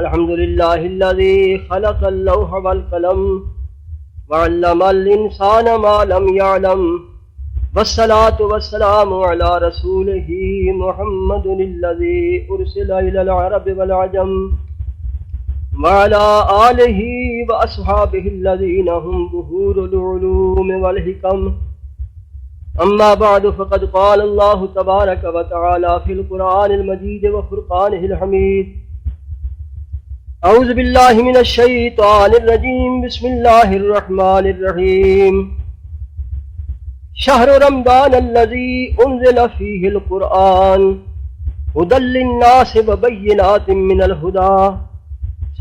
الحمد لله الذي خلق اللوح والقلم وعلم الإنسان ما لم يعلم والصلاة والسلام على رسوله محمد الذي أرسل إلى العرب والعجم وعلى آله وأصحابه الذين هم ظهور العلوم والحكم. أما بعد فقد قال الله تبارك وتعالى في القرآن المجيد وفرقانه الحميد: أعوذ بالله من الشيطان الرجيم، بسم الله الرحمن الرحيم. شهر رمضان الذي أنزل فيه القرآن هدى للناس وبينات من الهدى.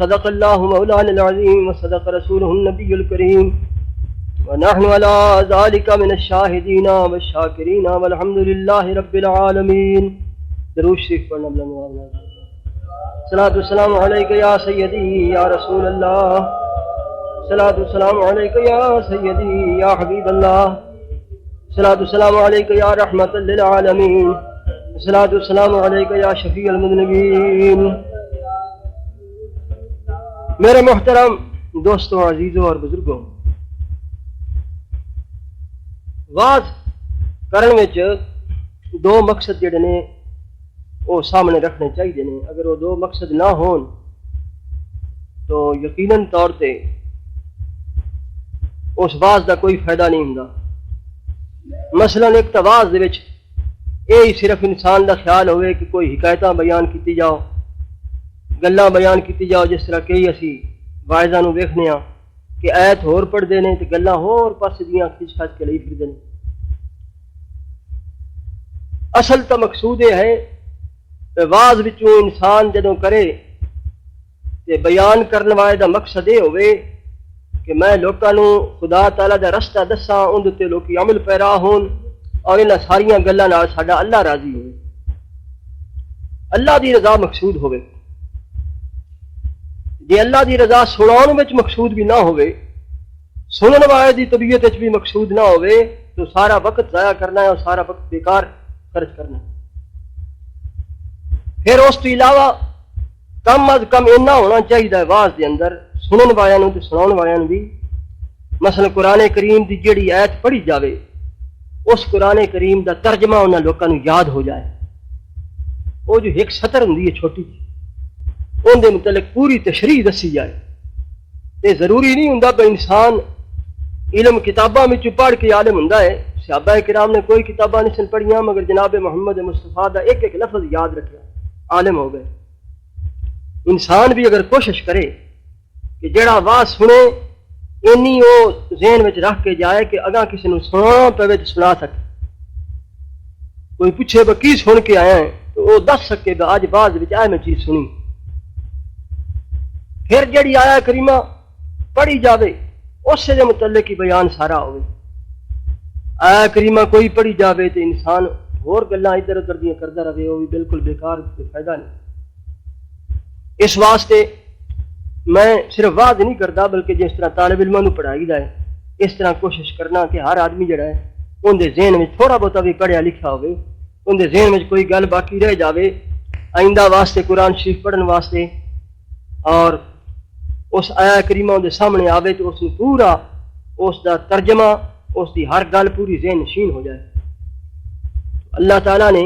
صدق الله مولانا العظيم وصدق رسوله النبي الكريم، ونحن على ذلك من الشاهدين والشاكرين والحمد لله رب العالمين. درود شریف پڑھنا بلند. صلاۃ والسلام علیک یا سیدی یا رسول اللہ، صلاۃ والسلام علیک یا سیدی یا حبیب اللہ، صلاۃ والسلام علیک یا رحمت للعالمین، صلاۃ والسلام علیک یا شفیع المذنبین. میرے محترم دوستوں، عزیزوں اور بزرگوں، واز کرن وچ دو مقصد جڑے نے وہ سامنے رکھنے چاہیے نے. اگر وہ دو مقصد نہ ہون تو یقیناً طور تے اس واز دا کوئی فائدہ نہیں ہوندا. مثلا ایک تو واز دے وچ یہ صرف انسان دا خیال ہوئے کہ کوئی حکایتاں بیان کیتی جاؤ، گلاں بیان کیتی جاؤ، جس طرح کئی اسی واعظاں نوں ویکھنے ہاں کہ ایت ہور پڑھدے نے تے گلاں ہور پاسے دیاں کھچ کھچ کے لئی پھردے نے. اصل تو مقصود یہ ہے واز وچوں انسان جدوں کرے تے بیان کرنے والے دا مقصد یہ ہوئے کہ میں لوکاں نوں خدا تعالیٰ دا رستہ دساں، اون تے لوکی عمل پیرا ہون اور انہاں ساریاں گلاں نال ساڈا اللہ راضی ہوئے، اللہ دی رضا مقصود ہوئے. جے اللہ دی رضا سناؤن وچ مقصود بھی نہ ہوئے، سنن والے دی طبیعت وچ بھی مقصود نہ ہوئے، تو سارا وقت ضائع کرنا ہے اور سارا وقت بیکار خرچ کرنا ہے. پھر اس تو علاوہ کم از کم اتنا ہونا چاہیے واز دے اندر سنن والوں تے سناؤن والوں بھی. مثلا قرآن کریم دی جڑی آیت پڑھی جاوے اس قرآن کریم دا ترجمہ انہاں لوکاں نوں یاد ہو جائے. وہ جو ایک سطر ہوندی ہے چھوٹی جی، ان دے متعلق پوری تشریح دسی جائے. تے ضروری نہیں ہوندا کہ انسان علم کتاباں وچ پڑھ کے عالم ہوندا ہے. صحابہ کرام نے کوئی کتاباں نہیں سن پڑھیاں مگر جناب محمد مصطفیٰ دا ایک ایک لفظ یاد رکھیا، عالم ہو گئے. انسان بھی اگر کوشش کرے کہ جڑا واز سنے اینی وہ ذہن وچ رکھ کے جائے کہ اگاں کسی نوں سنانا پوے تو سنا سکے. کوئی پوچھے بہ کی سن کے آیا ہے تو وہ دس سکے بہ اج واز وچ آئے میں چیز سنی. پھر جڑی آیا کریمہ پڑھی جاوے اس سے متعلق ہی بیان سارا ہوئے. آیا کریمہ کوئی پڑھی جاوے تو انسان اور گلاں ادھر ادھر دیاں کردا رہے، وہ بھی بالکل بیکار، کوئی فائدہ نہیں. اس واسطے میں صرف واز نہیں کرتا بلکہ جس طرح طالب علموں نوں پڑھائی جائے اس طرح کوشش کرنا کہ ہر آدمی جڑا ہے ان دے ذہن میں تھوڑا بہت بھی پڑھیا لکھا ہوئے، ان دے ذہن میں کوئی گل باقی رہ جاوے آئندہ واسطے قرآن شریف پڑھن واسطے، اور اس آیا کریمہ دے سامنے آوے تو اس پورا اس دا ترجمہ، اس دی ہر گل پوری ذہن نشین ہو جائے. اللہ تعالیٰ نے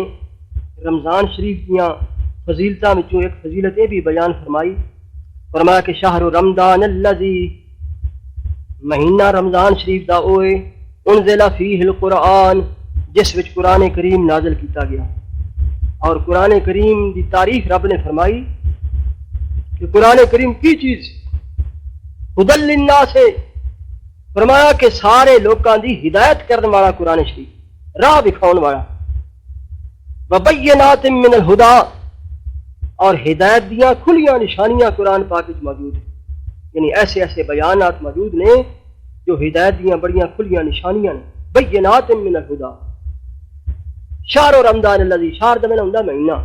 رمضان شریف دیاں فضیلتاں وچوں ایک فضیلت یہ بھی بیان فرمایا کہ شہر رمضان الذی، مہینہ رمضان شریف دا اوے انزل فیہ القرآن، جس وچ قرآن کریم نازل کیتا گیا. اور قرآن کریم دی تعریف رب نے فرمائی کہ قرآن کریم کی چیز ہدی للناس ہے، فرمایا کہ سارے لوکاں دی ہدایت کرنے والا قرآن شریف، راہ دکھاؤن والا. وبینات من الہدی، اور ہدایت دیاں کھلیاں نشانیاں قرآن پاک وچ موجود ہیں. یعنی ایسے ایسے بیانات موجود نے جو ہدایت دیاں بڑیاں کھلیاں نشانیاں نے. بینات من الہدی. شہر رمضان الذی، شہر دا معنی ہوندا مہینہ.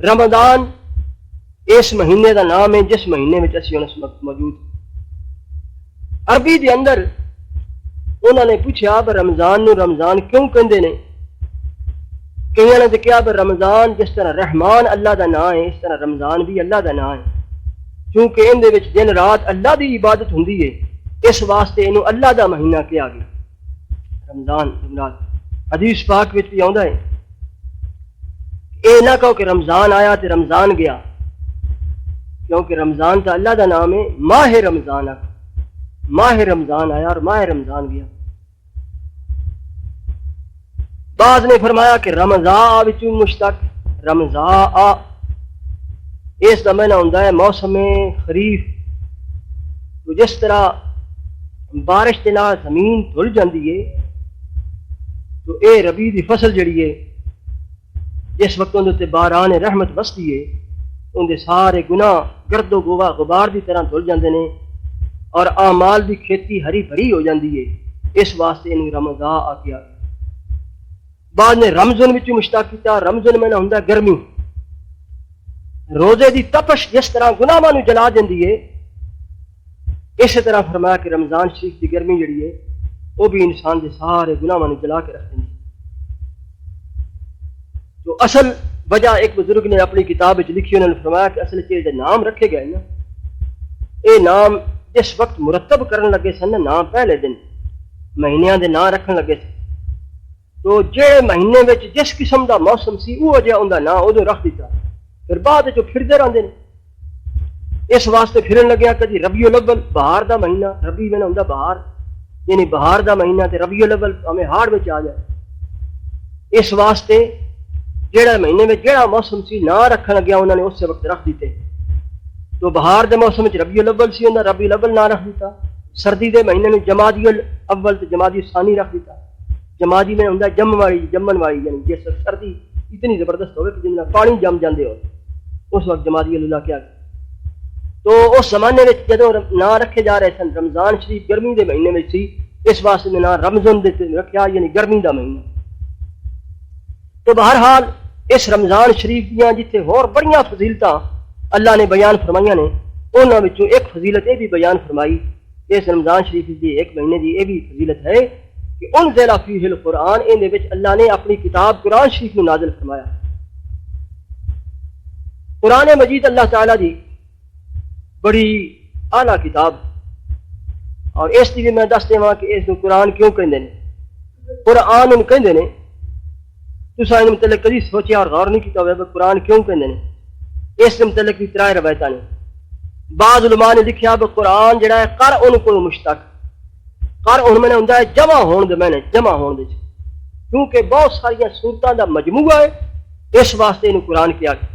رمضان اس مہینے دا نام ہے جس مہینے میں اسی اس وقت موجود. عربی دے اندر انہوں نے پوچھا کہ رمضان نو رمضان کیوں کہندے نے؟ کئیاں نے کہا کہ رمضان جس طرح رحمان اللہ دا نام ہے اس طرح رمضان بھی اللہ دا نام ہے. کیونکہ اندے وچ دن رات اللہ دی عبادت ہوندی ہے، اس واسطے انہوں اللہ دا مہینہ کہا گیا رمضان جمرات۔ حدیث پاک وچ بھی آندا ہے اے نہ کہو کہ رمضان آیا تے رمضان گیا، کیونکہ رمضان تو اللہ دا نام ہے، ماہ رمضان ماہ رمضان آیا اور ماہ رمضان گیا۔ بعض نے فرمایا کہ رمضان وچوں مشتق رمضان اس کا معنی ہوتا ہے موسم خریف، جس طرح بارش کے نال زمین دھل جاتی ہے تو اے ربی دی فصل جڑی ہے جس وقت اندر باران رحمت بستی ہے اندر سارے گناہ گرد و غبار دی طرح دھل جاندے نے اور اعمال دی کھیتی ہری بھری ہو جاندی ہے، اس واسطے انہوں رمضان آکھیا۔ بعد نے رمضان وچ مشتق کیتا، رمضان میں نہ ہوندا گرمی، روزے دی تپش جس طرح گناہاں نوں جلا دیندی ہے اسی طرح فرمایا کہ رمضان شریف دی گرمی جڑی ہے وہ بھی انسان دے سارے گناہاں نوں جلا کے رکھ دیندی ہے۔ تو اصل وجہ ایک بزرگ نے اپنی کتاب وچ لکھی، انہوں نے فرمایا کہ اصل چیز نام رکھے گئے نا، اے نام جس وقت مرتب کرن لگے سن نام پہلے دن مہینیاں دے نام رکھن لگے سن، تو جہے مہینے وچ جس قسم دا موسم سی وہ جہا اوندا نام ادو رکھ دیتا، پھر بعد جو پھرتے رہتے ہیں اس واسطے پھرن لگیا کدی ربیع الاول بہار دا مہینہ، ربی میں ہوندا بہار یعنی بہار دا مہینہ تے ربیع الاول ہمیں ہاڑ وچ آ جائے، اس واسطے جہڑا مہینے میں جہڑا موسم سی نہ رکھن لگیا انہوں نے اس وقت رکھ دیتے۔ تو بہار دے موسم وچ ربیع الاول سی انہاں ربیع الاول نہ رکھ دیتا، سردی دے مہینے میں جمادی الاول تے جمادی ثانی رکھ دیتا، جمادی میں ہوندا جمن والی یعنی جس سردی اتنی زبردست ہوئے کہ جن پانی جم جاندے ہو اس وقت جمادی اللہ کیا گیا۔ تو اس زمانے میں جدوں نہ رکھے جا رہے سن رمضان شریف گرمی دے مہینے میں سی، اس واسطے میں نہ رمضان دے رکھیا یعنی گرمی دا مہینہ۔ تو بہرحال اس رمضان شریف دیاں جتھے اور بڑیاں فضیلتاں اللہ نے بیان فرمائیاں نے انہاں وچوں ایک فضیلت یہ بھی بیان فرمائی اس رمضان شریف دی ایک مہینے دی یہ بھی فضیلت ہے کہ انزل فیہ القرآن، ان دے وچ اللہ نے اپنی کتاب قرآن شریف نو نازل فرمایا۔ قرآن مجید اللہ تعالیٰ دی بڑی اعلیٰ کتاب، اور اس لیے میں دس دیواں کہ اس نوں قرآن کیوں کہندے نے، قرآن نوں کہندے نے تساں ان متعلق کدی سوچیا اور غور نہیں کیتا ہوئے قرآن کیوں کہندے نے؟ اس متعلق بھی ترائے روایتاں نے۔ بعض علماء نے لکھیا کہ قرآن جڑا ہے قرء کو مشتق، قرء میں ہوندا ہے جمع ہون دے معنی، جمع ہون دے کیونکہ بہت ساری صورتاں دا مجموعہ ہے اس واسطے انہوں قرآن کیا گیا،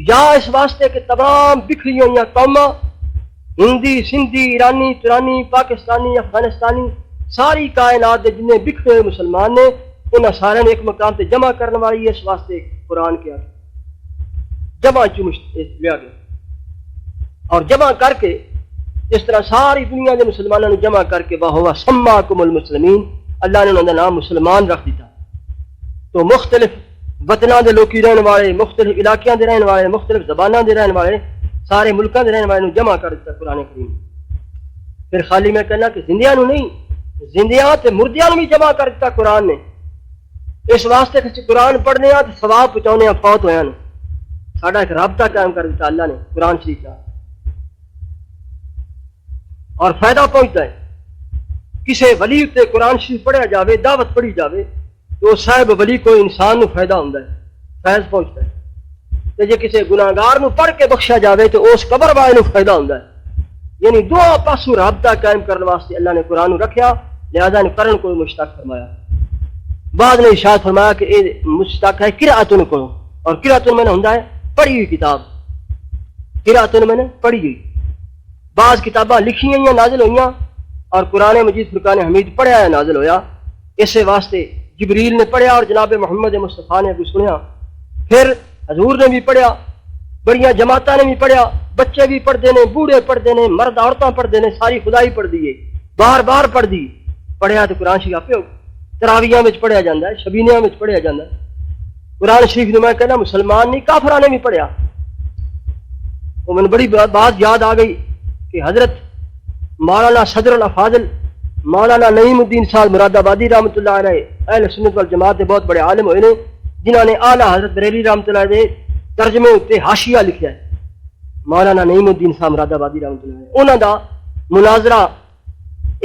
یا اس واسطے کہ تمام بکھری ہوئی قوماں ہندی سندھی ایرانی ترانی پاکستانی افغانستانی ساری کائنات دے جنہیں بکھرے ہوئے مسلمان نے انہاں سارے ایک مقام تے جمع کرنے والی اس واسطے قرآن کیا گیا، جمع لیا گیا، اور جمع کر کے جس طرح ساری دنیا کے مسلمانوں نے جمع کر کے وَهُوَ سَمَّاكُمُ الْمُسْلِمِينَ اللہ نے انہوں نے نام مسلمان رکھ دیتا۔ تو مختلف وطنوں کے لوکی رہنے والے، مختلف علاقوں کے رہنے والے، مختلف زبانوں کے رہنے والے، سارے ملکوں کے رہنے والے جمع کر دیتا قرآن کریم۔ پھر خالی میں کہنا کہ زندیاں نہیں، زندیاں تے مردیاں بھی جمع کر دیتا قرآن نے، اس واسطے کہ قرآن پڑھنے تو ثواب پہنچانے فوت ہویا نے، ساڈا ایک رابطہ قائم کر دیتا اللہ نے قرآن شریف کا، اور فائدہ پہنچتا ہے۔ کسی ولی تے قرآن شریف پڑھیا جاوے، دعوت پڑھی جاوے تو صاحب ولی کو انسان نو فائدہ ہوندا ہے، فیض پہنچتا ہے۔ تے جے کسی گناہگار نو پڑھ کے بخشا جاوے تو اس قبر والے نو فائدہ ہوندا ہے۔ یعنی دو پاسوں رابطہ قائم کرنے واسطے اللہ نے قرآن نو رکھیا، لہذا نے قرآن کو مشتق فرمایا۔ بعد نے ارشاد فرمایا کہ یہ مشتق ہے قرأتن کو، اور قرأتن میں ہوندا ہے پڑھی ہوئی کتاب، قرأتن میں پڑھی ہوئی۔ بعض کتاباں لکھی ہوئی نازل ہوئیاں اور قرآن مجید فرقان حمید پڑھیا ہے نازل ہویا، اسے واسطے جبریل نے پڑھیا اور جناب محمد مصطفیٰ نے بھی سنیا، پھر حضور نے بھی پڑھیا، بڑیاں جماعتاں نے بھی پڑھیا، بچے بھی پڑھتے ہیں، بوڑھے پڑھتے ہیں، مرد عورتیں پڑھتے ہیں، ساری خدائی پڑھ دی ہے، بار بار پڑھ دی، پڑھیا تو قرآن شریف آپ تراویاں میں پڑھیا جاتا ہے، شبینیاں میں پڑھیا جاتا ہے۔ قرآن شریف نے میں کہنا مسلمان نہیں کافراں نے بھی پڑھیا۔ وہ میں بڑی بات یاد آ گئی کہ حضرت مولانا صدر الافاضل مولانا نعیم الدین صاحب مراد آبادی رحمۃ اللہ علیہ اہل سنت والجماعت کے بہت بڑے عالم ہوئے نے، جنہوں نے اعلیٰ حضرت بریلی رحمۃ اللہ علیہ ترجمے اتنے حاشیہ لکھا ہے۔ مولانا نعیم الدین صاحب مراد آبادی رحمۃ اللہ علیہ، انہوں دا مناظرہ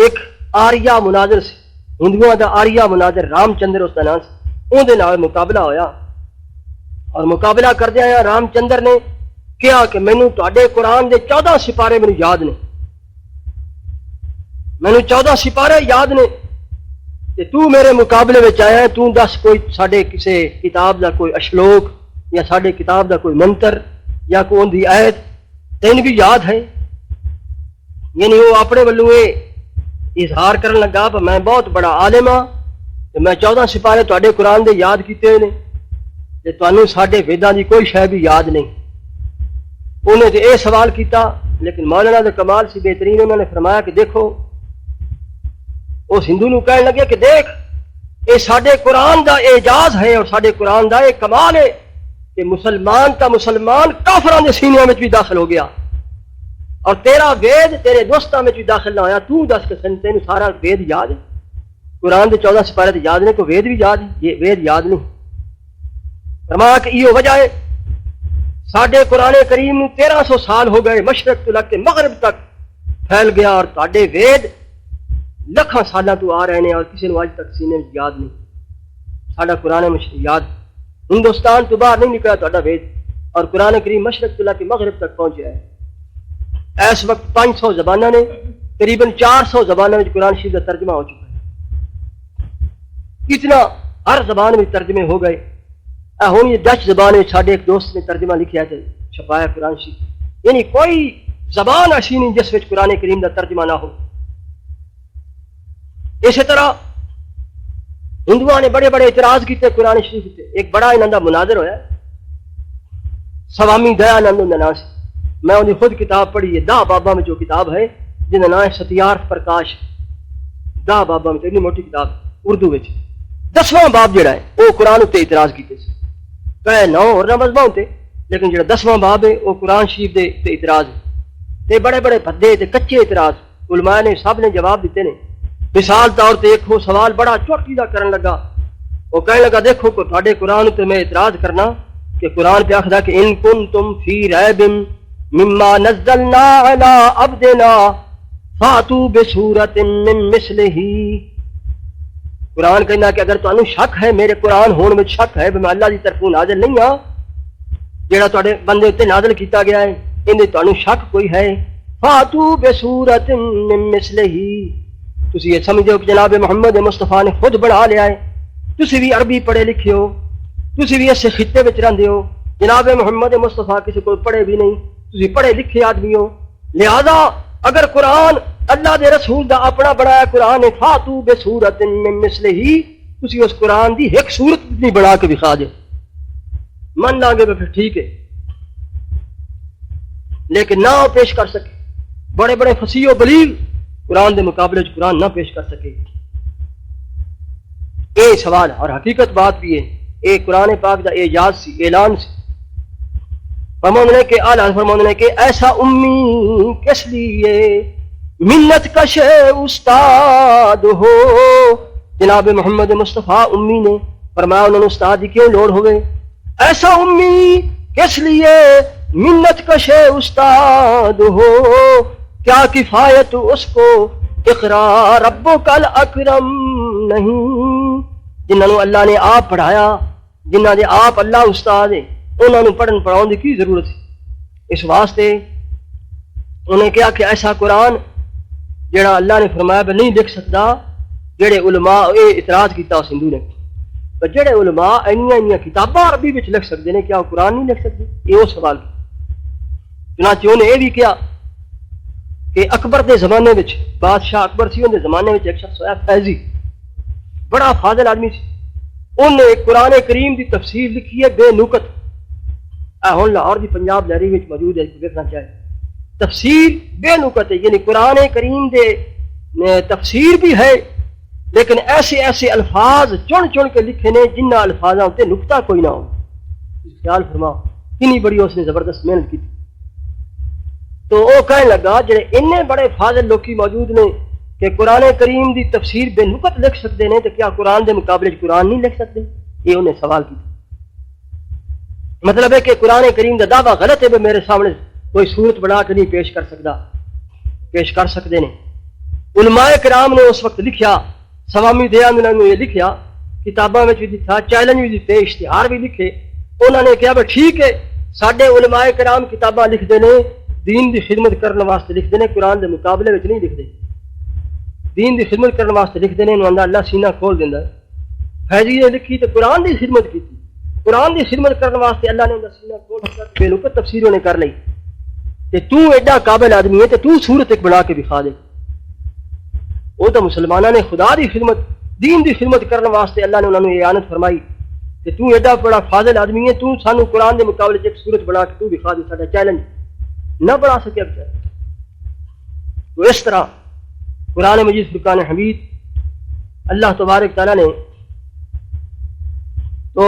ایک آریہ مناظر سے، ہندوؤں دا آریہ مناظر رام چندر اس کا نام سے، اون دے نال مقابلہ ہویا، اور مقابلہ کردے آیا رام چندر نے کہا کہ مینوں تواڈے قرآن دے 14 سپارے مینوں یاد نے، مینوں 14 سپارے یاد نے، تے تو میرے مقابلے وچ آیا ہے، تو دس کوئی ساڈے کسے کتاب دا کوئی اشلوک یا ساڈے کتاب دا کوئی منتر یا کوئی ان دی آیت تین بھی یاد ہے؟ یعنی وہ اپنے ولوں اظہار کرن لگا کہ میں بہت بڑا عالم ہاں تے میں 14 سپارے تواڈے قرآن دے یاد کیتے ہوئے نے تے تانوں ساڈے ویداں دی کوئی شے بھی یاد نہیں۔ انہیں تے اے سوال کیتا، لیکن مولانا دا کمال سی بہترین، انہوں نے فرمایا کہ دیکھو، اس ہندو نو کہنے لگے کہ دیکھ اے ساڈے قرآن دا اعجاز ہے اور ساڈے قرآن دا اے کمال ہے کہ مسلمان کا مسلمان کافراں دے سینیاں وچ بھی داخل ہو گیا، اور تیرا وید تیرے دوستاں وچ بھی داخل نہ ہویا، تو دس کہ تینوں سارا وید یاد ہے؟ قرآن دے 14 سپارے تے یاد نے، کوئی وید بھی یاد ہے؟ یہ وید یاد نہیں۔ فرمایا کہ یہ وجہ ہے ساڈے قرآن کریم نو 1300 سال ہو گئے، مشرق تو لگ کے مغرب تک پھیل گیا، اور تواڈے وید لکھاں سالاں تو آ رہے ہیں اور کسی نو اج تک سینے وچ یاد نہیں۔ ساڈا قرآن یاد ہندوستان تو باہر نہیں نکلا تواڈا وید، اور قرآن کریم مشرق تو لگ کے مغرب تک پہنچیا ہے۔ اس وقت 500 زباناں نے، تقریباً 400 زبانوں میں قرآن شریف کا ترجمہ ہو چکا ہے، اتنا ہر زبان میں ترجمے ہو گئے۔ ہوں یہ ڈچ زبان میں ساڈے ایک دوست نے ترجمہ لکھا ہے، چھپایا قرآن شریف، یعنی کوئی زبان ایسی نہیں جس میں قرآن کریم کا ترجمہ نہ ہو۔ اسی طرح ہندوؤں نے بڑے بڑے اعتراض کیتے قرآن شریف سے۔ ایک بڑا انہوں کا مناظر ہوا سوامی دیانند ان نام سے، میں انہیں خود کتاب پڑھی ہے، 10 بابا میں جو کتاب ہے جن کا نام ہے ستیارتھ پرکاش، 10 بابا میں اتنی موٹی کتاب اردو میں۔ 10واں باب جڑا ہے وہ قرآن اتنے اعتراض کیتے سے، کہ 9 اور نہ مذہباں تے، لیکن جڑا 10واں باب ہے وہ قرآن شریف دے تے اعتراض ہے، تے بڑے بڑے بھدے تے کچے اعتراض علماء نے سب نے جواب دیتے نے۔ مثال طور تے ایک وہ سوال بڑا چوٹی دا کرن لگا، وہ کہنے لگا دیکھو کو تھوڑے قرآن تے میں اعتراض کرنا کہ قرآن پہ آخدا کہ ان کنتم فی ریب مما نزلنا علی عبدنا فاتوا بسورۃ من مثلہ۔ قرآن کہنا کہ اگر تانوں شک ہے میرے قرآن ہون میں شک ہے میں اللہ دی طرفوں نازل نہیں ہاں، جڑا تواڈے بندے اتنے نازل کیتا گیا ہے اندے تانوں شک کوئی ہے، فاتوا بسورۃ من مثلہ، تسی یہ سمجھو کہ جناب محمد مصطفیٰ نے خود بڑھا لیا ہے، تسی بھی عربی پڑھے لکھے ہو، تسی بھی اس خطے وچ رہندے ہو، جناب محمد مصطفیٰ کسی کو پڑھے بھی نہیں، تسی پڑھے لکھے آدمی ہو، لہذا اگر قرآن اللہ دے رسول دا اپنا بنایا قرآن ہے، فاتوا بسورۃ من مثلہ، تسی اس قرآن دی ایک صورت نہیں بنا کے دکھا دے، من لیں گے تو پھر ٹھیک ہے، لیکن نہ پیش کر سکے، بڑے بڑے فصیح و بلیغ قرآن دے مقابلے چ قرآن نہ پیش کر سکے۔ اے سوال اور حقیقت بات بھی ہے، اے قرآن پاک دا اعجاز سی، اعلان سی۔ فرمانے نے کہ اعلان فرمانے نے کہ ایسا امی کس لیے منت کش استاد ہو، جناب محمد مصطفیٰ امی نے فرمایا انہوں نے استاد کی کیوں لوڑ ہوئے، ایسا امی کس لیے منت کش استاد ہو، کیا کفایت اس کو اقرا ربک الاکرم نہیں، جنہوں اللہ نے آپ پڑھایا، جنہوں نے آپ اللہ استاد ہیں، انہوں نے پڑھن پڑھاؤں کی ضرورت ہے۔ اس واسطے انہیں کہا کہ ایسا قرآن جڑا اللہ نے فرمایا بھی نہیں لکھ سکتا، جڑے علماء اے اعتراض کیتا اس ہندو نے، جڑے علماء اینیاں کتاباں عربی وچ لکھ سکتے ہیں، کیا وہ قرآن نہیں لکھ سکتے؟ یہ وہ سوال چنانچہ انہیں یہ بھی کیا کہ اکبر دے زمانے وچ، بادشاہ اکبر سی، ان دے زمانے وچ ایک شخص ہویا فیضی، بڑا فاضل آدمی سی، انہیں ایک قرآن کریم دی تفسیر لکھی ہے بے نکت، ہن لاہور دی پنجاب لہری وچ موجود ہے، دیکھنا چاہے تفسیر بے نکت ہے، یعنی قرآن کریم دے تفسیر بھی ہے لیکن ایسے ایسے الفاظ چن کے لکھے نے جنہ الفاظاں تے نکتہ کوئی نہ ہو۔ خیال فرماؤ کنی بڑی اس نے زبردست محنت کی۔ تو وہ کہنے لگا جڑے اتنے بڑے فاضل لوکی موجود نے کہ قرآن کریم دی تفسیر بے نکت لکھ سکتے ہیں، تو کیا قرآن دے مقابلے قرآن نہیں لکھ سکتے؟ یہ انہیں سوال کیا۔ مطلب ہے کہ قرآن کریم دا دعویٰ غلط ہے، میرے سامنے کوئی صورت بنا کے نہیں پیش کر سکتا، پیش کر سکتے ہیں۔ علماء کرام نے اس وقت لکھیا، سوامی دیانند نے یہ لکھیا، کتاباں میں بھی دکھا، چیلنج بھی دیتے، اشتہار بھی لکھے۔ انہوں نے کہا بھائی ٹھیک ہے، ساڈے علماء کرام کتاباں لکھتے ہیں، دین دی خدمت کرنے واسطے لکھتے ہیں، قرآن دے مقابلے میں نہیں لکھتے، دین دی خدمت کرنے واسطے لکھتے ہیں، انہوں نے اللہ سینہ کھول دینا ہے۔ فیضی نے لکھی تو قرآن دی خدمت کی، قرآن دی خدمت کرنے واسطے اللہ نے انہوں سینہ کھول دیا، بے لوکت تفسیروں نے کر لی کہ تو ایڈا قابل آدمی ہے کہ تو صورت ایک بنا کے دکھا دے۔ وہ تو مسلمانوں نے خدا دی خدمت، دین دی خدمت کرنے واسطے اللہ نے انہوں نے اعانت فرمائی کہ تو ایڈا بڑا فاضل آدمی ہے، تو سانو قرآن دے مقابلے ایک صورت بنا کے تو دکھا دے، ساڈا چیلنج نہ بنا سکے بچارا۔ تو اس طرح قرآن مجید فرقان حمید اللہ تبارک تعالیٰ نے تو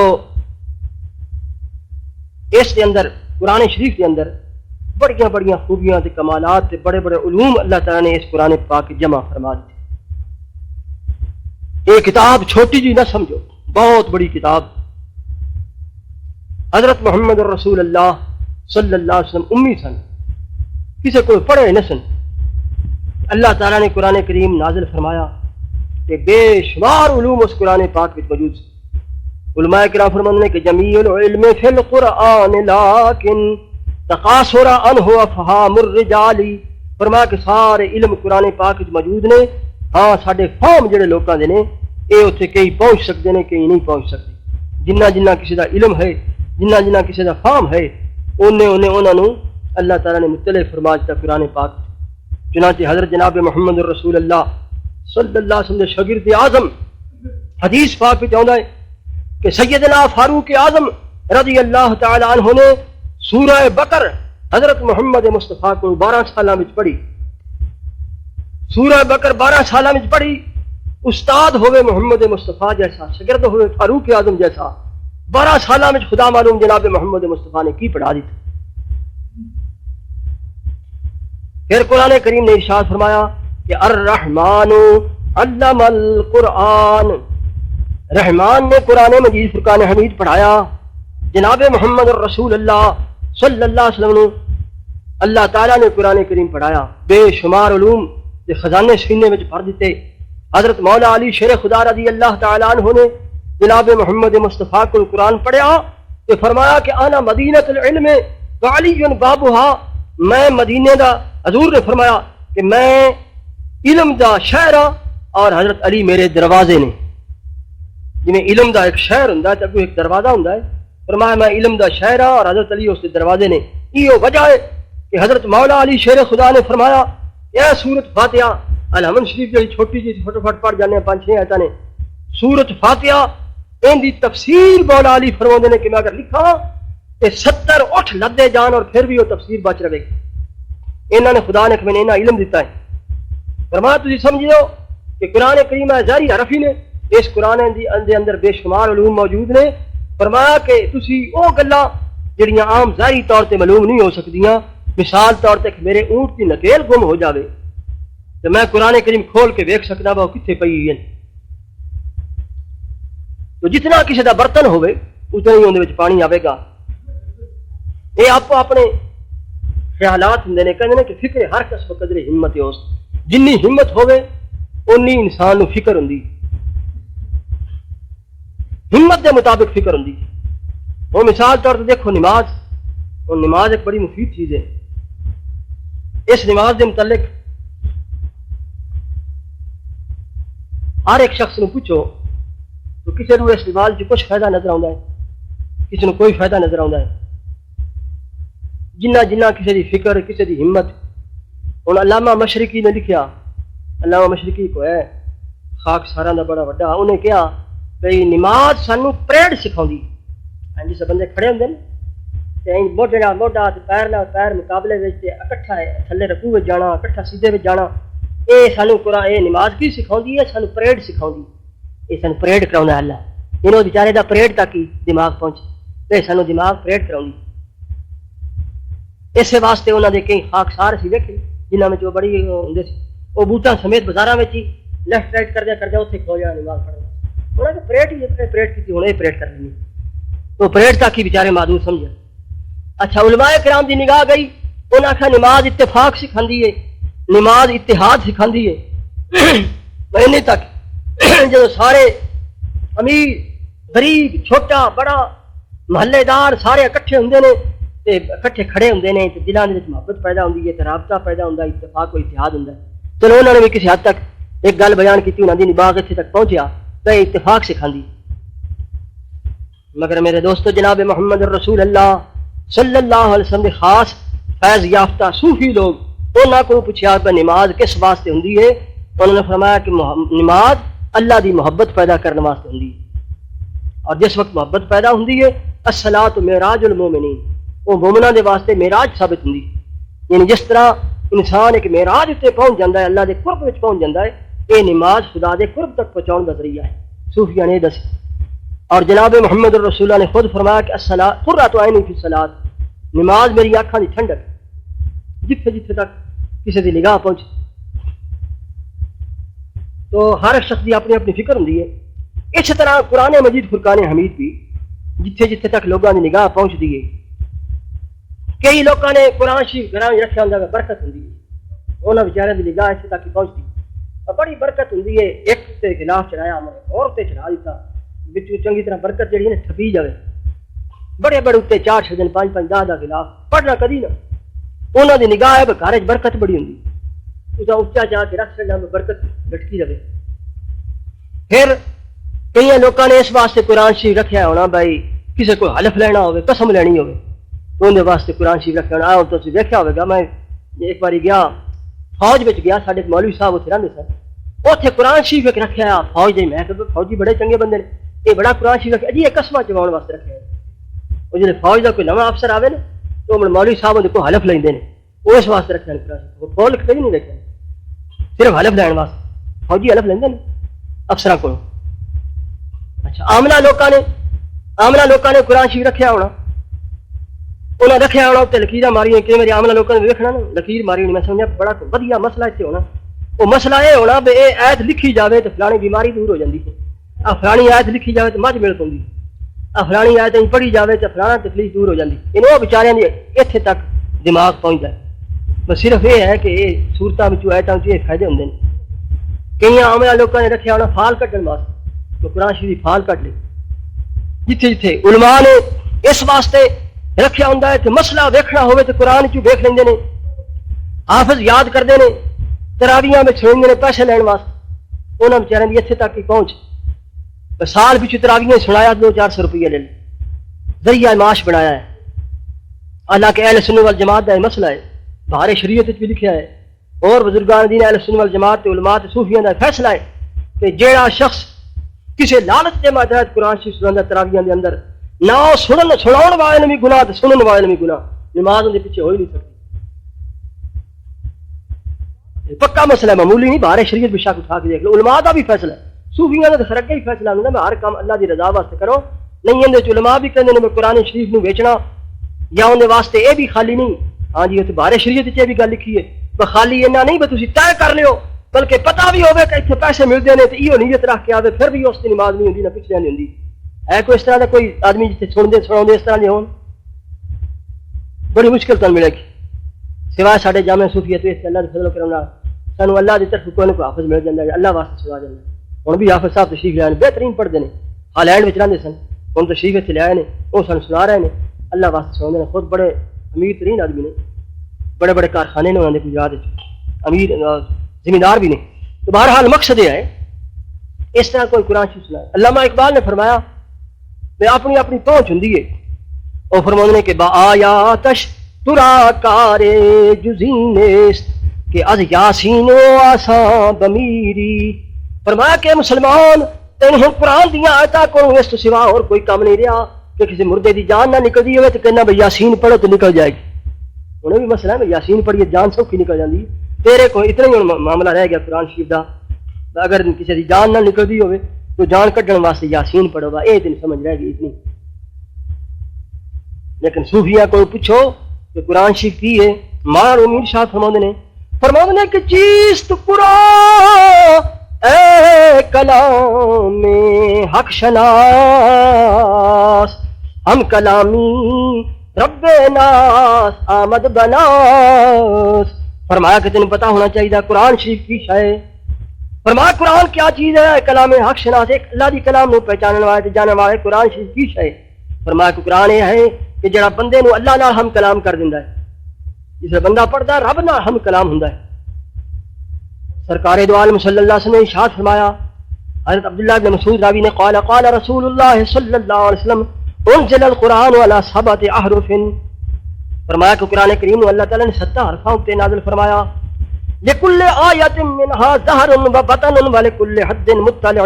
اس کے اندر قرآن شریف کے اندر بڑیاں بڑیاں خوبیاں تے کمالات تے بڑے بڑے علوم اللہ تعالیٰ نے اس قرآن پاک جمع فرما دیتے۔ یہ کتاب چھوٹی جی نہ سمجھو، بہت بڑی کتاب۔ حضرت محمد رسول اللہ صلی اللہ علیہ وسلم امی سن، کسی کو پڑھے نہ سن، اللہ تعالیٰ نے قرآن کریم نازل فرمایا کہ بے شمار علوم اس قرآن پاک میں موجود ہیں۔ علماء کرام فرماتے ہیں کہ جمیع العلم فی القرآن لیکن تقاصر عنہ افہام الرجال، فرمایا کہ سارے علم قرآن پاک میں موجود نے، ہاں ساڈے فہم جڑے لوکاں دے نے اے اتنے کئی پہنچ سکتے ہیں کئی نہیں پہنچ سکتے۔ جنہ جنہ کسی دا علم ہے، جنہ جنہ کسی دا فہم ہے، انہوں نے اللہ تعالیٰ نے مطلع فرما دیتا قرآن پاک۔ چنانچہ حضرت جناب محمد رسول اللہ صلی اللہ علیہ وسلم شاگرد اعظم حدیث پاک میں چاہتا ہے کہ سیدنا فاروق اعظم رضی اللہ تعالی عنہ نے سورہ بقر حضرت محمد مصطفیٰ کو 12 سالہ میں پڑھی، سورہ بقر 12 سالہ میں پڑھی۔ استاد ہوئے محمد مصطفیٰ جیسا، شاگرد ہوئے فاروق اعظم جیسا، 12 سالہ میں خدا معلوم جناب محمد مصطفیٰ نے کی پڑھا دی۔ پھر قرآن کریم نے ارشاد فرمایا کہ الرحمن علم القرآن، رحمان نے قرآن مجید فرقان حمید پڑھایا جناب محمد رسول اللہ صلی اللہ علیہ وسلم نے، اللہ تعالیٰ نے قرآن کریم پڑھایا، بے شمار علوم کے خزانے سینے میں بھر دیتے۔ حضرت مولا علی شیر خدا رضی اللہ تعالیٰ عنہ نے جناب محمد مصطفیٰ کو قرآن پڑھا کہ فرمایا کہ انا مدینۃ العلم وعلی بابھا، میں مدینے دا، حضور نے فرمایا کہ میں علم دا شہر ہاں اور حضرت علی میرے دروازے نے۔ جی علم دا ایک شہر ہوں تو اگو ایک دروازہ ہوں، فرمایا میں علم دا شہر ہاں اور حضرت علی اس کے دروازے نے۔ یہ وجہ ہے کہ حضرت مولا علی شیر خدا نے فرمایا یہ سورت فاتحہ الحمد شریف جی چھوٹی جی فٹافٹ پڑھ جانے 5-6 آیتاں نے، سورت فاتحہ ان دی تفسیر مولا علی فرماتے ہیں کہ میں اگر لکھا کہ 70 اٹھ لدے جان اور پھر بھی وہ تفسیر بچ رہے گی۔ انہوں نے خدا نے میں نے علم دیتا ہے۔ فرمایا تجھے سمجھو کہ قرآن کریم ظاہری حرفی نے، اس قرآن دے اندر بے شمار علوم موجود نے۔ فرمایا کہ تسی او گلاں جڑیاں عام ظاہری طور تے معلوم نہیں ہو سکدیاں، مثال طور تے میرے اونٹ کی نکیل گم ہو جاوے تو میں قرآن کریم کھول کے ویکھ سکدا وہ کتنے پئی ہے۔ تو جتنا کسی دا برتن ہوئے اتنا ہی اندے وچ پانی آئے گا۔ یہ آپ اپنے خیالات ہوں نے، کہتے ہیں کہ فکر ہر کس کو قدر ہمت ہے، جنی ہمت ہوئے اونی انسان نو فکر ہوں، ہمت دے مطابق فکر ہوں۔ وہ مثال طور پر دیکھو نماز، اور نماز ایک بڑی مفید چیز ہے۔ اس نماز کے متعلق ہر ایک شخص نے پوچھو تو کسی کو اس نماز سے کچھ فائدہ نظر آتا ہے، کسی کو کوئی فائدہ نظر آتا ہے۔ جنہ جنہ کسی دی فکر، کسی دی ہمت۔ ہوں علامہ مشرقی نے لکھیا، علامہ مشرقی کو ہے خاک سارا دا بڑا وڈا، انہیں کہا بھئی نماز سانو پریڈ سکھاؤں۔ جس بندے کھڑے ہوندے نا موڈے نال موڈا پیر نال پیر مقابلے اکٹھا تھلے رکوع وچ جانا، اکٹھا سیدھے وچ جانا، یہ سانو قرآن یہ نماز کی سکھاؤں ہے؟ سانو پریڈ سکھاؤں، یہ سانو پریڈ کراؤں اللہ، انہوں بیچارے دا پریڈ تک ہی دماغ پہنچے، یہ سانو دماغ پریڈ کراؤں۔ اس واسطے انہوں نے کئی خاکسار سی دیکھے جنہوں میں جو بڑی ہوں وہ بوٹاں سمیت بازاراں میں ہی لیفٹ رائٹ کردیا اتنے کھو جانا نماز پڑھنا، انہوں نے پریڈ ہی پریڈ کی ہوں یہ پریڈ کر لینی، تو پریڈ تک ہی بیچارے معذور سمجھا۔ اچھا علماء کرام دی نگاہ گئی انہاں آکھیا نماز اتفاق سکھاندی ہے، نماز اتحاد سکھاندی ہے۔ مہینے تک جب سارے امیر غریب چھوٹا بڑا محلے دار سارے اکٹھے ہوندے نے تے اکٹھے کھڑے ہوندے نے تے دلاں دے وچ محبت پیدا ہوندی ہے تے رابطہ پیدا ہوندا ہے، اتفاق و اتحاد ہوندا ہے۔ چلو انہوں نے بھی کسی حد تک ایک گل بیان کی، انہوں نے باغ اتنے تک پہنچیا تو اتفاق سکھاندی۔ مگر میرے دوستو جناب محمد رسول اللہ صلی اللہ علیہ وسلم کے خاص فیض یافتہ صوفی لوگ انہوں کو پوچھا کہ نماز کس واسطے ہوندی ہے؟ انہوں نے فرمایا کہ نماز اللہ دی محبت پیدا کرنے واسطے ہوندی ہے، اور جس وقت محبت پیدا ہوندی ہے الصلاۃ معراج المومنین، وہ مومناں دے واسطے معراج ثابت ہوندی ہے۔ یعنی جس طرح انسان ایک معراج تے پہنچ جاتا ہے، اللہ دے قرب وچ پہنچ جاتا ہے، یہ نماز خدا دے قرب تک پہنچاؤن کا ذریعہ ہے، صوفیاء نے دس۔ اور جناب محمد الرسول اللہ نے خود فرمایا کہ الصلاۃ قرۃ عینی فی الصلاۃ، نماز میری آنکھاں دی ٹھنڈک، جتھے جتھے تک کسی دی نگاہ پہنچ۔ تو ہر شخص کی اپنی اپنی فکر ہوندی ہے، اس طرح قرآن مجید فرقان حمید بھی جتھے جتھے تک لوگوں کی نگاہ پہنچتی ہے۔ کئی لوگوں نے قرآن شریف گھراں رکھا ہوندا ہے، برکت ہوندی ہے، انہاں بیچاریاں دی نگاہ اتنے تک پہنچتی ہے، بڑی برکت ہوندی ہے۔ ایک تے خلاف چڑھایا اور تے چڑھا دیتا، بچوں چنگی طرح برکت جڑی ہے نا ٹھپی جائے۔ بڑے بڑے اتنے 4 6 دن 5 5 10 دا خلاف پڑھنا کدی نہ، انہاں دی نگاہ ہے گھر وچ برکت بڑی ہوندی، تو اچا چاہ کے رکھ چھڈنا برکت لٹکی رہے۔ پھر کئی لوگوں نے اس واسطے قرآن شریف رکھیا ہونا بھائی کسی کو حلف لینا ہوئے، قسم لینی ہوئے، اندر واسطے قرآن شریف رکھیا ہونا۔ آؤ تسی دیکھا ہوگا، میں ایک باری گیا فوج وچ گیا، ساڈے مولوی صاحب اتنے رہندے سن، اوتھے قرآن شریف ایک رکھیا فوج دے، میں کہ فوجی بڑے چنگے بندے نے، یہ بڑا قرآن شریف رکھیا جی، یہ قسمہ چواؤن واسطے رکھیا ہے۔ وہ جب فوج دا کوئی نواں افسر آوے نا تو مولوی صاحب اندر کو حلف لیندے نے، وہ اس واسطے رکھیا قرآن شریف، وہ کھول کے نہیں رکھیا صرف حلف لین واسطے، فوجی حلف لیندے نے افسراں کو۔ اچھا عاملہ لوکاں نے قرآن شریف رکھیا ہونا، انہاں رکھیا ہونا تے لکیراں ماریاں، کہ میرے عاملہ لوکاں نے ویکھنا نا لکیر ماری ہونی، میں سمجھا بڑا وڈیا مسئلہ اتنے ہونا۔ وہ مسئلہ یہ ہونا بھی یہ آیت لکھی جاوے تو فلانی بیماری دور ہو جاتی ہے، فلانی آیت لکھی جاوے تو مجھ مل پوندی، فلانی آیت پڑھی جاوے تو فلانا تکلیف دور ہو جاتی، ان وہ بیچاریاں دی اتنے تک دماغ پہنچ جائے۔ بس صرف یہ ہے کہ یہ صورتاں وچوں آیتاں وچوں یہ فائدے ہوندے نے۔ کئی عاملہ لوکاں نے رکھیا ہونا فال کٹن واسطے، تو قرآن شریف فال کٹ لے، جتھے جتھے علماء نے اس واسطے رکھیا ہوندا ہے کہ مسئلہ ویکھنا ہوئے تو قرآن چوں ویکھ لیندے نے، حافظ یاد کردے نے، تراویحاں میں سنتے نے پیسے لین واسطے، انہاں بیچاریاں دی اتنے تک کی پہنچ، سال پچھو تراویحاں سنایا 200-400 روپیہ لے لے، ذریعہ معاش بنایا ہے۔ حالانکہ اہل سنت والجماعت کا یہ مسئلہ ہے، بہار شریعت بھی لکھا ہے، اور بزرگان دین اہل سنت والجماعت علماء صوفیاں کا فیصلہ ہے کہ جیڑا شخص کسی لالچ کے ماتحت قرآن شریف سناتا تراویحاں دے اندر، نہ سناؤن والے نے بھی گناہ تے سنن والے نے بھی گناہ، نماز ان کے پیچھے ہو ہی نہیں سکتی۔ پکا مسئلہ ہے، معمولی نہیں، بہار شریعت بھی شک اٹھا کے دیکھ لو، علماء کا بھی فیصلہ ہے، صوفیاں کا تو فرق ہی فیصلہ ہونا میں ہر کام اللہ کی رضا واسطے کرو، نہیں اندر علماء بھی کہتے ہیں قرآن شریف نو بیچنا یا اندر واسطے یہ بھی خالی نہیں، ہاں جی اتنے بہار شریعت یہ بھی گل لکھی ہے، خالی اینا نہیں بس تسی طے کر لیو، بلکہ پتہ بھی ہوگا کہ اتنے پیسے ملتے ہیں تو یہ نیت رکھ کے آوے، پھر بھی اس کی نماز نہیں ہوتی نہ پچھلے نہیں ہوتی ہے۔ کوئی اس طرح کا کوئی آدمی جتنے سنتے سنا اس طرح کے ہون بڑی مشکل تن ملے گی، سوائے سارے جامع صوفیت اس اللہ کے فضل و کرم نال سانو اللہ کی طرف کوئی نہ کوئی حافظ مل جاتا ہے، اللہ واسطے سنا جاتا ہے۔ ہوں بھی حافظ صاحب تشریف لے آئے بہترین پڑھتے ہیں، ہالینڈ میں رہتے سن، ہوں تشریف اتنے لے آئے ہیں، وہ سن سنا رہے ہیں، اللہ واسطے سنا ہیں، خود بڑے امیر ترین آدمی نے، بڑے بڑے کارخانے نے انہوں نے گجرات امیر زمیندار بھی نے۔ تو بہرحال مقصد یہ ہے اس طرح کوئی قرآن شریف سنا ہے۔ علامہ اقبال نے فرمایا میں اپنی اپنی پہنچ ہوں اور فرمانے کے بآیاتش ترا کار جزینست کہ از یاسین و آساں بمیری، فرمایا کہ مسلمان تین ہوں قرآن دیا آیتاں کو اس تو سوا اور کوئی کام نہیں رہا کہ کسی مردے دی جان نہ نکلتی ہوئے تو کہنا بھائی یاسین پڑھو تو نکل جائے گی، انہیں بھی مسئلہ ہے میں یاسین پڑھیے جان سوکھی نکل جاتی ہے، تیرے کو اتنا ہی معاملہ رہ گیا قرآن شریف دا، اگر کسی دی جان نہ نکلتی ہوئے تو جان کڈن واسطے یاسین پڑھو گا، یہ تین سمجھ رہ گئی اتنی۔ لیکن صوفیاء کو پوچھو کہ قرآن شریف کی ہے، مار امیر شاہ فرماؤں نے کہ چیز تو قرآن اے کلام میں حق شناس، ہم کلامی رب ناس آمد بناس. فرمایا کہ تمہیں پتا ہونا چاہیے قرآن شریف کی شے. فرمایا قرآن کیا چیز ہے؟ کلام حق شناس، ایک اللہ دی کلام نو پہچاننے والے جاننے والے قرآن شریف کی شے. فرمایا کہ قرآن یہ ہے کہ جڑا بندے نو اللہ نال ہم کلام کر دیندا ہے. جس بندہ پڑھدا ہے رب نال ہم کلام ہوندا ہے. سرکار دو عالم صلی اللہ علیہ وسلم نے ارشاد فرمایا، حضرت عبداللہ بن مسعود راوی نے قال قال رسول اللہ صلی اللہ علیہ وسلم انزل القرآن على 7 احرف. فرمایا کہ قرآن کریم کو اللہ تعالیٰ نے 7 حرفوں پہ نازل فرمایا. لکل آیت منہا ظہر و بطن ولکل حد مطلع.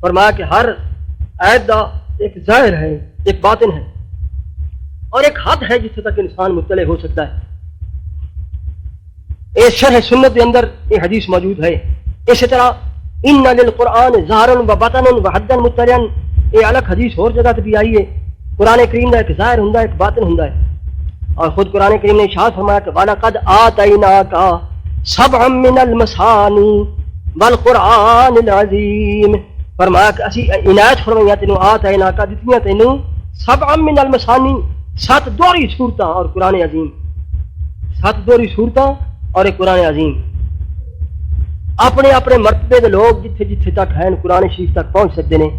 فرمایا کہ ہر آیت دا ایک ظاہر ہے، ایک باطن ہے، اور ایک حد ہے جس تک انسان مطلع ہو سکتا ہے. اس شرح سنت کے اندر یہ حدیث موجود ہے. اسی طرح ان للقرآن ظہر و بطن وحد مطلع، یہ الگ حدیث اور جگہ بھی آئی ہے. قرآن کریم کا ایک ظاہر ہوں ایک باطن ہوں، اور خود قرآن کریم نے ارشاد فرمایا کہ وَلَقَدْ آتَيْنَاكَ سَبْعًا مِّنَ الْمَثَانِي وَالْقُرْآنِ الْعَظِيمِ. فرمایا کہ اسی عنایت فرمائیاں تینوں آتَيْنَاكَ دتیاں تینوں 7 من المثانی 7 دوہری صورتاں اور قرآن عظیم. 7 دوہری صورتاں اور ایک قرآن عظیم. اپنے اپنے مرتبے دے لوگ جتھے جتھے تک ہیں قرآن شریف تک پہنچ سکتے ہیں.